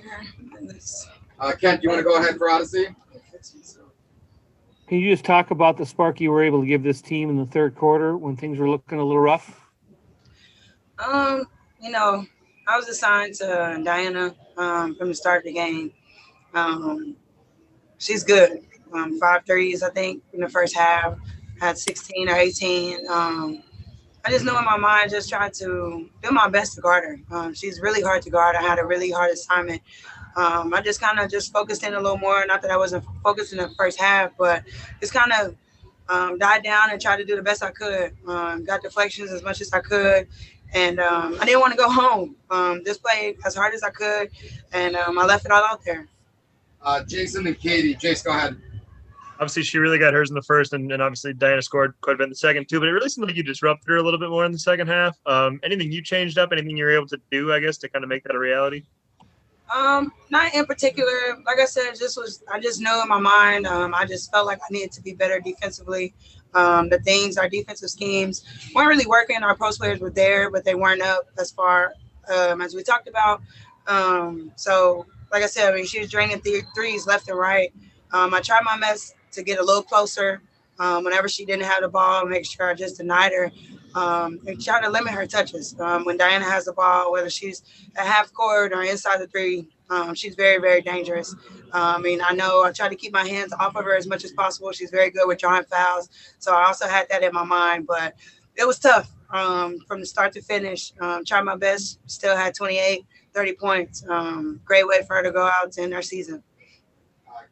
here. Kent, you want to go ahead for Odyssey? Can you just talk about the spark you were able to give this team in the third quarter when things were looking a little rough? You know, I was assigned to Diana from the start of the game. She's good. 5 threes, I think, in the first half. Had 16 or 18. I just knew in my mind, just tried to do my best to guard her. She's really hard to guard. I had a really hard assignment. I just kind of just focused in a little more. Not that I wasn't focused in the first half, but just kind of died down and tried to do the best I could. Got deflections as much as I could. And I didn't want to go home. Just played as hard as I could. And I left it all out there. Jason and Katie. Jace, go ahead. Obviously, she really got hers in the first, and obviously Diana scored quite a bit in the second too. But it really seemed like you disrupted her a little bit more in the second half. Anything you changed up? Anything you were able to do, I guess, to kind of make that a reality? Not in particular. Like I said, I just know in my mind. I just felt like I needed to be better defensively. Our defensive schemes weren't really working. Our post players were there, but they weren't up as far as we talked about. So, like I said, I mean, she was draining threes left and right. I tried my best to get a little closer whenever she didn't have the ball, make sure I just denied her and try to limit her touches. When Diana has the ball, whether she's at half court or inside the three, she's very, very dangerous. I know I try to keep my hands off of her as much as possible. She's very good with drawing fouls. So I also had that in my mind, but it was tough from the start to finish. Tried my best, still had 28, 30 points. Great way for her to go out to end our season.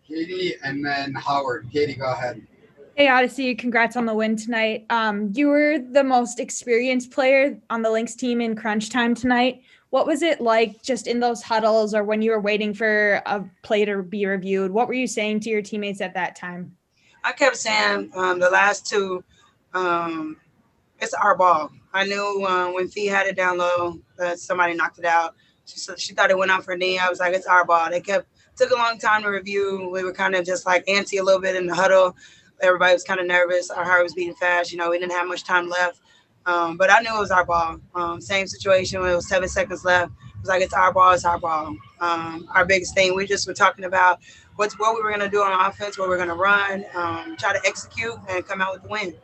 Katie and then Howard. Katie, go ahead. Hey, Odyssey, congrats on the win tonight. You were the most experienced player on the Lynx team in crunch time tonight. What was it like just in those huddles or when you were waiting for a play to be reviewed? What were you saying to your teammates at that time? I kept saying the last two, it's our ball. I knew when Fee had it down low that somebody knocked it out. She thought it went off her knee. I was like, it's our ball. Took a long time to review. We were kind of just like antsy a little bit in the huddle. Everybody was kind of nervous. Our heart was beating fast. We didn't have much time left. But I knew it was our ball. Same situation when it was 7 seconds left. It was like, it's our ball, it's our ball. Our biggest thing, we just were talking about what we were going to do on offense, what we're going to run, try to execute, and come out with the win.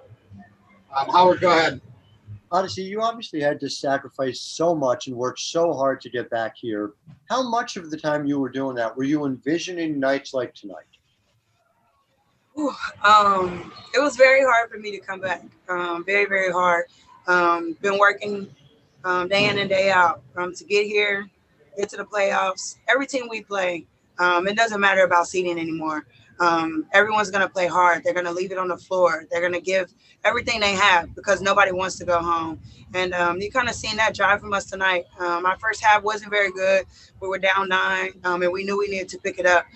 Howard, go ahead. Odyssey, you obviously had to sacrifice so much and work so hard to get back here. How much of the time you were doing that were you envisioning nights like tonight? It was very hard for me to come back. Very, very hard. Been working day in and day out to get here, get to the playoffs. Every team we play, it doesn't matter about seeding anymore. Everyone's going to play hard. They're going to leave it on the floor. They're going to give everything they have because nobody wants to go home. And you kind of seen that drive from us tonight. Our first half wasn't very good. We were down 9, and we knew we needed to pick it up.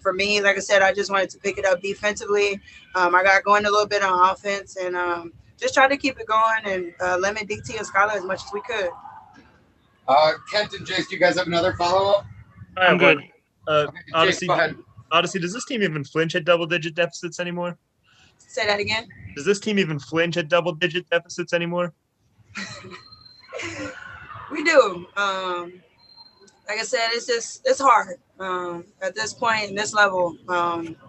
For me, like I said, I just wanted to pick it up defensively. I got going a little bit on offense and just tried to keep it going and limit DT and Skylar as much as we could. Kent and Jace, do you guys have another follow-up? I'm good. Okay, Odyssey, Jace, go ahead. Odyssey, does this team even flinch at double-digit deficits anymore? Say that again? Does this team even flinch at double-digit deficits anymore? We do. Like I said, it's hard. At this point, in this level,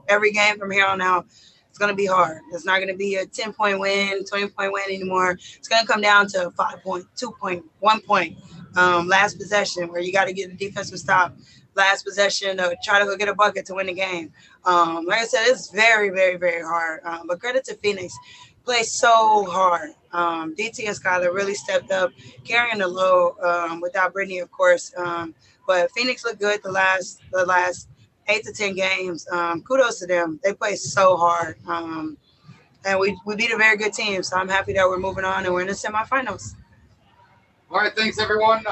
every game from here on out, it's going to be hard. It's not going to be a 10-point win, 20-point win anymore. It's going to come down to a 5-point, 2-point, 1 point last possession where you got to get a defensive stop. Last possession to try to go get a bucket to win the game. Like I said, it's very, very, very hard. But credit to Phoenix. Play so hard. DT and Skylar really stepped up, carrying the load without Brittany, of course. But Phoenix looked good the last 8 to 10 games. Kudos to them. They play so hard. And we beat a very good team. So I'm happy that we're moving on and we're in the semifinals. All right, thanks, everyone.